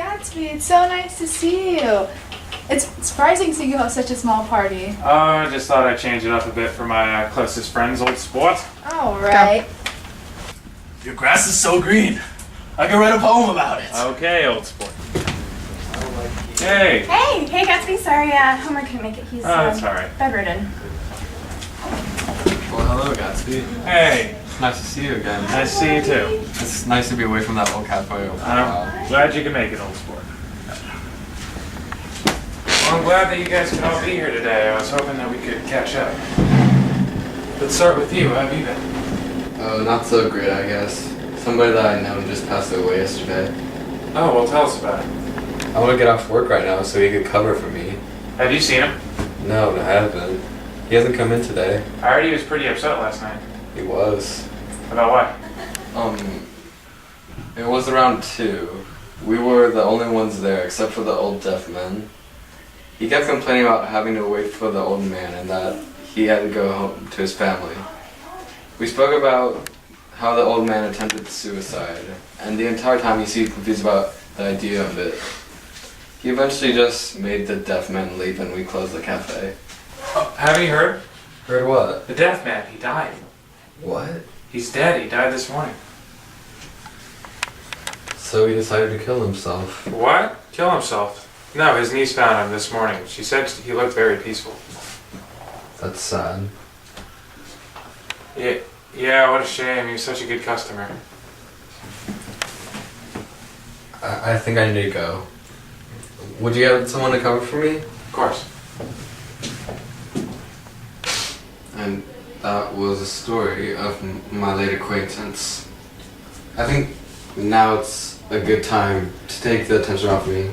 Gatsby, it's so nice to see you. It's surprising seeing you have such a small party. Oh, I just thought I'd change it up a bit for my closest friends, old sport. All right. Your grass is so green. I can write a poem about it. Okay, old sport. Hey. Hey, Gatsby. Sorry, Homer couldn't make it. He's That's all right. bedridden. Well, hello, Gatsby. Hey. Nice to see you again. Nice to see you too. It's nice to be away from that old cafe for a while. I'm glad you can make it, old sport. Well, I'm glad that you guys could all be here today. I was hoping that we could catch up. Let's start with you. How have you been? Oh, not so great, I guess. Somebody that I know just passed away yesterday. Oh, well, tell us about it. I want to get off work right now so he could cover for me. Have you seen him? No, I haven't. He hasn't come in today. I heard he was pretty upset last night. He was. About what? It was around 2. We were the only ones there except for the old deaf man. He kept complaining about having to wait for the old man and that he had to go home to his family. We spoke about how the old man attempted suicide, and the entire time he seemed confused about the idea of it. He eventually just made the deaf man leave and we closed the cafe. Oh, haven't you heard? Heard what? The deaf man, he died. What? He's dead. He died this morning. So he decided to kill himself. What? Kill himself? No, his niece found him this morning. She said he looked very peaceful. That's sad. Yeah, what a shame. He was such a good customer. I think I need to go. Would you have someone to cover for me? Of course. And that was a story of my late acquaintance. I think now it's a good time to take the attention off me.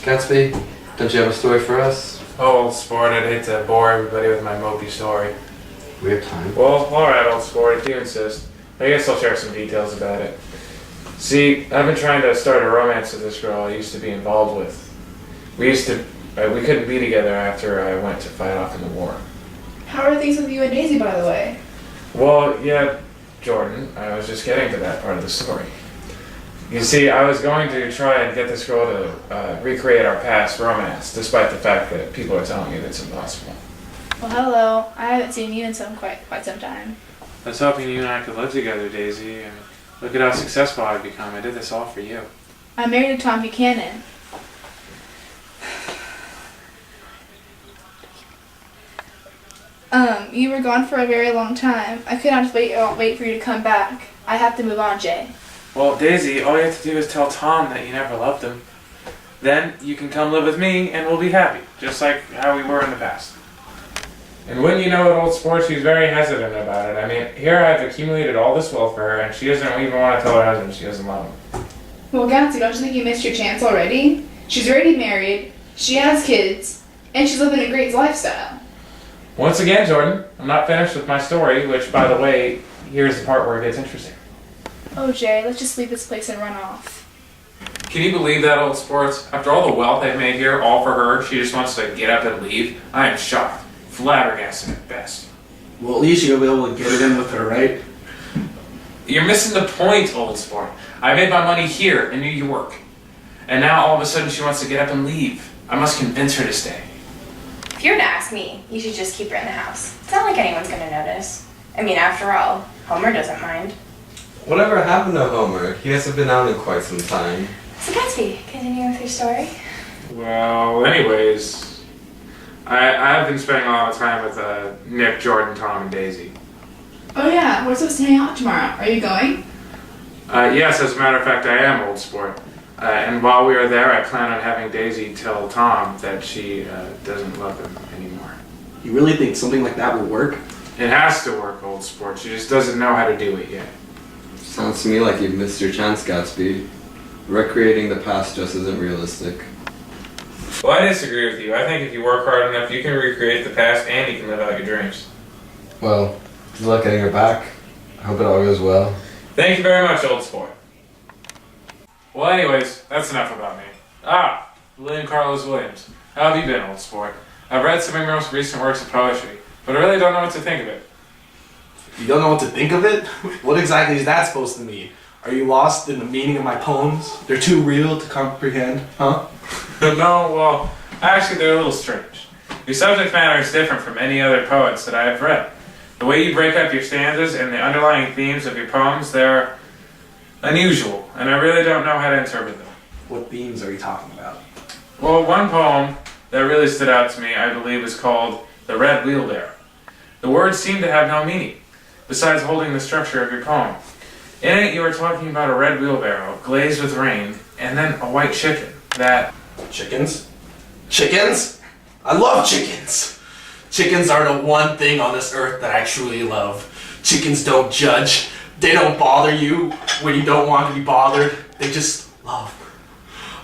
Gatsby, don't you have a story for us? Oh, old sport, I'd hate to bore everybody with my mopey story. We have time. Well, alright, old sport, if you insist. I guess I'll share some details about it. See, I've been trying to start a romance with this girl I used to be involved with. We couldn't be together after I went to fight off in the war. How are things with you and Daisy, by the way? Well, yeah, Jordan, I was just getting to that part of the story. You see, I was going to try and get this girl to recreate our past romance, despite the fact that people are telling me that it's impossible. Well, hello. I haven't seen you in quite some time. I was hoping you and I could live together, Daisy. Look at how successful I've become. I did this all for you. I'm married to Tom Buchanan. You were gone for a very long time. I could not wait for you to come back. I have to move on, Jay. Well, Daisy, all you have to do is tell Tom that you never loved him. Then you can come live with me and we'll be happy, just like how we were in the past. And wouldn't you know it, old sport, she's very hesitant about it. I mean, here I've accumulated all this wealth for her and she doesn't even want to tell her husband she doesn't love him. Well, Gatsby, don't you think you missed your chance already? She's already married, she has kids, and she's living a great lifestyle. Once again, Jordan, I'm not finished with my story, which, by the way, here's the part where it gets interesting. Oh, Jay, let's just leave this place and run off. Can you believe that, old sports? After all the wealth I've made here, all for her, she just wants to get up and leave? I am shocked. Flabbergasted at best. Well, at least you'll be able to get it in with her, right? You're missing the point, old sport. I made my money here in New York. And now all of a sudden she wants to get up and leave. I must convince her to stay. If you were to ask me, you should just keep her in the house. It's not like anyone's gonna notice. I mean, after all, Homer doesn't mind. Whatever happened to Homer? He hasn't been out in quite some time. So Gatsby, continue with your story. Well, anyways, I've been spending a lot of time with Nick, Jordan, Tom, and Daisy. Oh yeah, we're supposed to hang out tomorrow. Are you going? Yes, as a matter of fact, I am, old sport. And while we are there, I plan on having Daisy tell Tom that she doesn't love him anymore. You really think something like that will work? It has to work, old sport. She just doesn't know how to do it yet. Sounds to me like you've missed your chance, Gatsby. Recreating the past just isn't realistic. Well, I disagree with you. I think if you work hard enough, you can recreate the past and you can live out your dreams. Well, good luck getting her back. I hope it all goes well. Thank you very much, old sport. Well, anyways, that's enough about me. William Carlos Williams. How have you been, old sport? I've read some of your most recent works of poetry, but I really don't know what to think of it. You don't know what to think of it? What exactly is that supposed to mean? Are you lost in the meaning of my poems? They're too real to comprehend, huh? No, well, actually they're a little strange. Your subject matter is different from any other poets that I have read. The way you break up your stanzas and the underlying themes of your poems, they're unusual, and I really don't know how to interpret them. What themes are you talking about? Well, one poem that really stood out to me, I believe, is called The Red Wheelbarrow. The words seem to have no meaning, besides holding the structure of your poem. In it, you were talking about a red wheelbarrow, glazed with rain, and then a white chicken that... Chickens? Chickens? I love chickens! Chickens are the one thing on this earth that I truly love. Chickens don't judge. They don't bother you when you don't want to be bothered. They just love.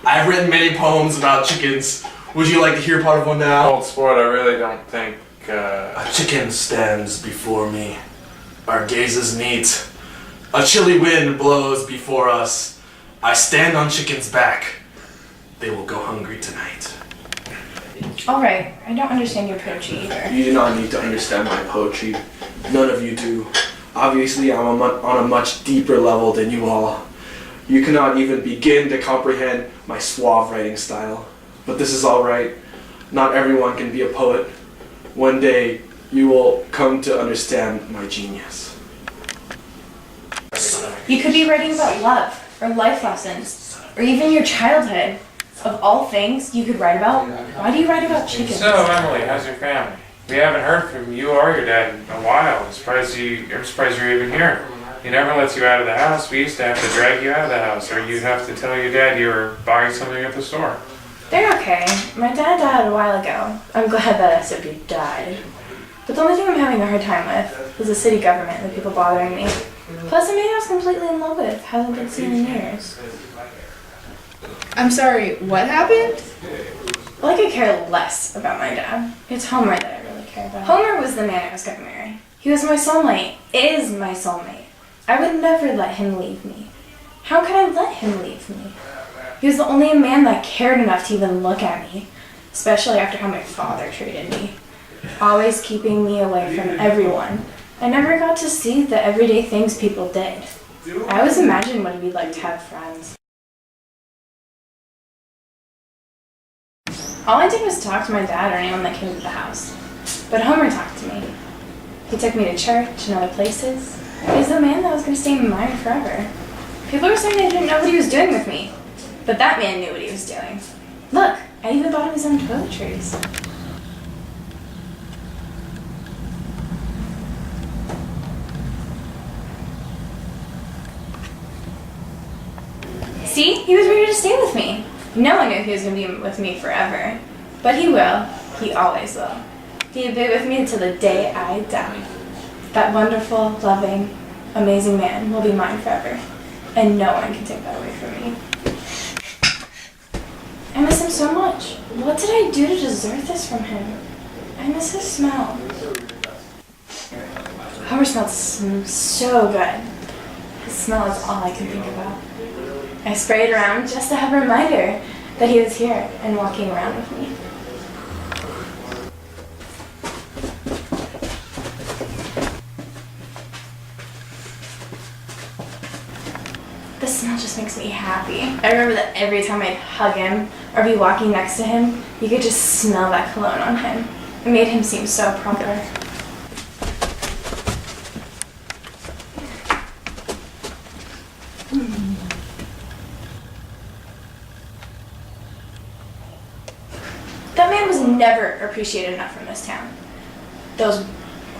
I've written many poems about chickens. Would you like to hear part of one now? Old sport, I really don't think, A chicken stands before me. Our gazes meet. A chilly wind blows before us. I stand on chicken's back. They will go hungry tonight. Alright, I don't understand your poetry either. You do not need to understand my poetry. None of you do. Obviously, I'm on a much deeper level than you all. You cannot even begin to comprehend my suave writing style. But this is alright. Not everyone can be a poet. One day, you will come to understand my genius. You could be writing about love, or life lessons, or even your childhood. Of all things you could write about, why do you write about chickens? So, Emily, how's your family? We haven't heard from you or your dad in a while. I'm surprised you're even here. He never lets you out of the house. We used to have to drag you out of the house, or you'd have to tell your dad you were buying something at the store. They're okay. My dad died a while ago. I'm glad that SOB died. But the only thing I'm having a hard time with is the city government and the people bothering me. Plus, a man I was completely in love with hasn't been seen in years. I'm sorry, what happened? Well, I could care less about my dad. It's Homer that I really care about. Homer was the man I was going to marry. He was my soulmate. Is my soulmate. I would never let him leave me. How could I let him leave me? He was the only man that cared enough to even look at me, especially after how my father treated me. Always keeping me away from everyone. I never got to see the everyday things people did. I always imagined what it'd be like to have friends. All I did was talk to my dad or anyone that came to the house. But Homer talked to me. He took me to church and other places. He's the man that was going to stay in my mind forever. People were saying they didn't know what he was doing with me. But that man knew what he was doing. Look, I even bought him his own toiletries. See? He was ready to stay with me. No one knew he was going to be with me forever. But he will. He always will. He'll be with me until the day I die. That wonderful, loving, amazing man will be mine forever. And no one can take that away from me. I miss him so much. What did I do to deserve this from him? I miss his smell. Homer smells so good. His smell is all I can think about. I sprayed around just to have a reminder that he was here and walking around with me. The smell just makes me happy. I remember that every time I'd hug him or be walking next to him, you could just smell that cologne on him. It made him seem so proper. That man was never appreciated enough from this town. Those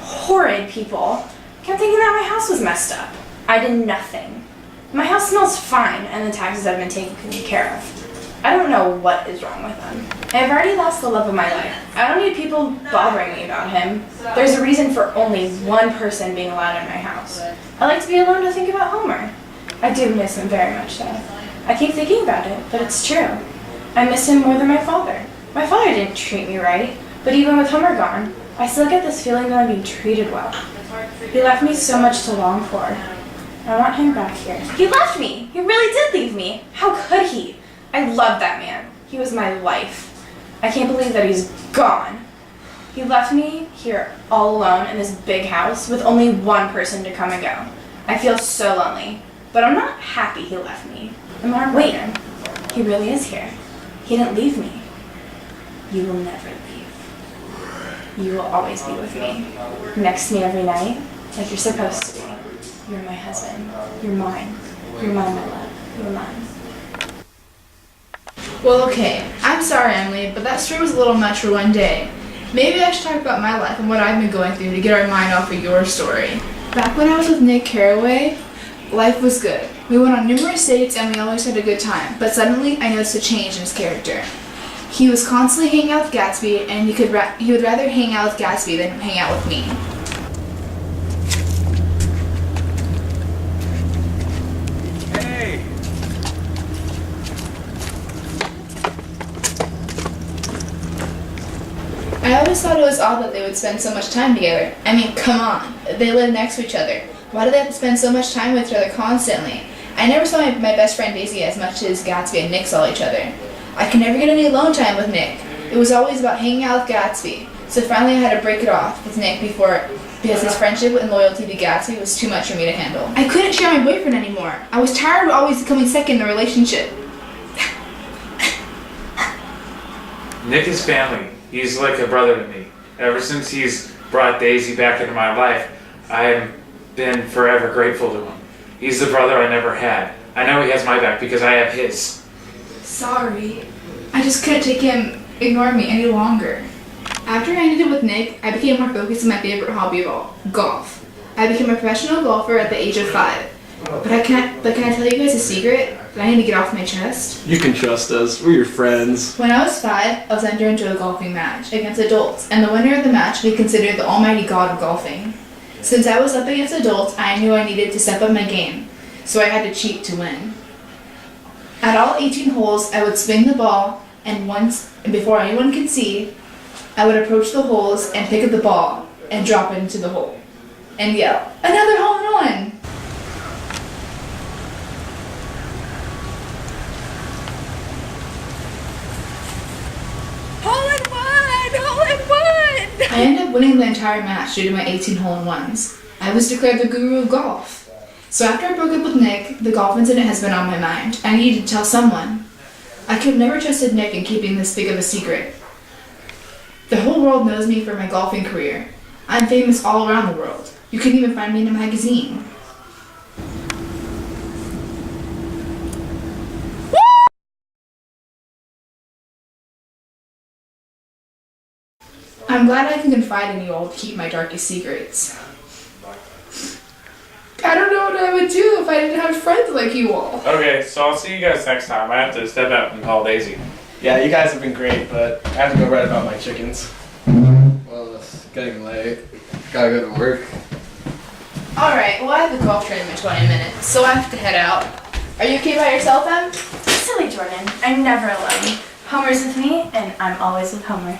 horrid people kept thinking that my house was messed up. I did nothing. My house smells fine, and the taxes have been taken care of. I don't know what is wrong with them. I've already lost the love of my life. I don't need people bothering me about him. There's a reason for only one person being allowed in my house. I like to be alone to think about Homer. I do miss him very much, though. I keep thinking about it, but it's true. I miss him more than my father. My father didn't treat me right, but even with Homer gone, I still get this feeling that I'm being treated well. He left me so much to long for. I want him back here. He left me! He really did leave me! How could he? I loved that man. He was my life. I can't believe that he's gone. He left me here all alone in this big house with only one person to come and go. I feel so lonely. But I'm not happy he left me. Wait, he really is here. He didn't leave me. You will never leave. You will always be with me. Next to me every night, like you're supposed to be. You're my husband. You're mine. You're mine, my love. You're mine. Well, okay. I'm sorry, Emily, but that story was a little much for one day. Maybe I should talk about my life and what I've been going through to get our mind off of your story. Back when I was with Nick Carraway, life was good. We went on numerous dates and we always had a good time, but suddenly I noticed a change in his character. He was constantly hanging out with Gatsby, and he would rather hang out with Gatsby than hang out with me. Hey! I always thought it was odd that they would spend so much time together. I mean, come on. They live next to each other. Why do they have to spend so much time with each other constantly? I never saw my best friend Daisy as much as Gatsby and Nick saw each other. I could never get any alone time with Nick. It was always about hanging out with Gatsby. So finally I had to break it off with Nick because his friendship and loyalty to Gatsby was too much for me to handle. I couldn't share my boyfriend anymore. I was tired of always coming second in the relationship. Nick is family. He's like a brother to me. Ever since he's brought Daisy back into my life, I've been forever grateful to him. He's the brother I never had. I know he has my back because I have his. Sorry. I just couldn't take him ignoring me any longer. After I ended it with Nick, I became more focused on my favorite hobby of all, golf. I became a professional golfer at the age of 5. But can I tell you guys a secret that I need to get off my chest? You can trust us. We're your friends. When I was 5, I was entered into a golfing match against adults, and the winner of the match we considered the almighty god of golfing. Since I was up against adults, I knew I needed to step up my game, so I had to cheat to win. At all 18 holes, I would swing the ball, and before anyone could see, I would approach the holes and pick up the ball and drop it into the hole and yell, "Another hole in one!" Hole in one! Hole in one! I ended up winning the entire match due to my 18 hole-in-ones. I was declared the guru of golf. So after I broke up with Nick, the golf incident has been on my mind. I needed to tell someone. I could have never trusted Nick in keeping this big of a secret. The whole world knows me for my golfing career. I'm famous all around the world. You can even find me in a magazine. I'm glad I can confide in you all to keep my darkest secrets. I don't know what I would do if I didn't have friends like you all. Okay, so I'll see you guys next time. I have to step out and call Daisy. Yeah, you guys have been great, but I have to go write about my chickens. Well, it's getting late. Gotta go to work. Alright, well I have the golf tournament in 20 minutes, so I have to head out. Are you okay by yourself, Em? Silly Jordan. I'm never alone. Homer's with me, and I'm always with Homer.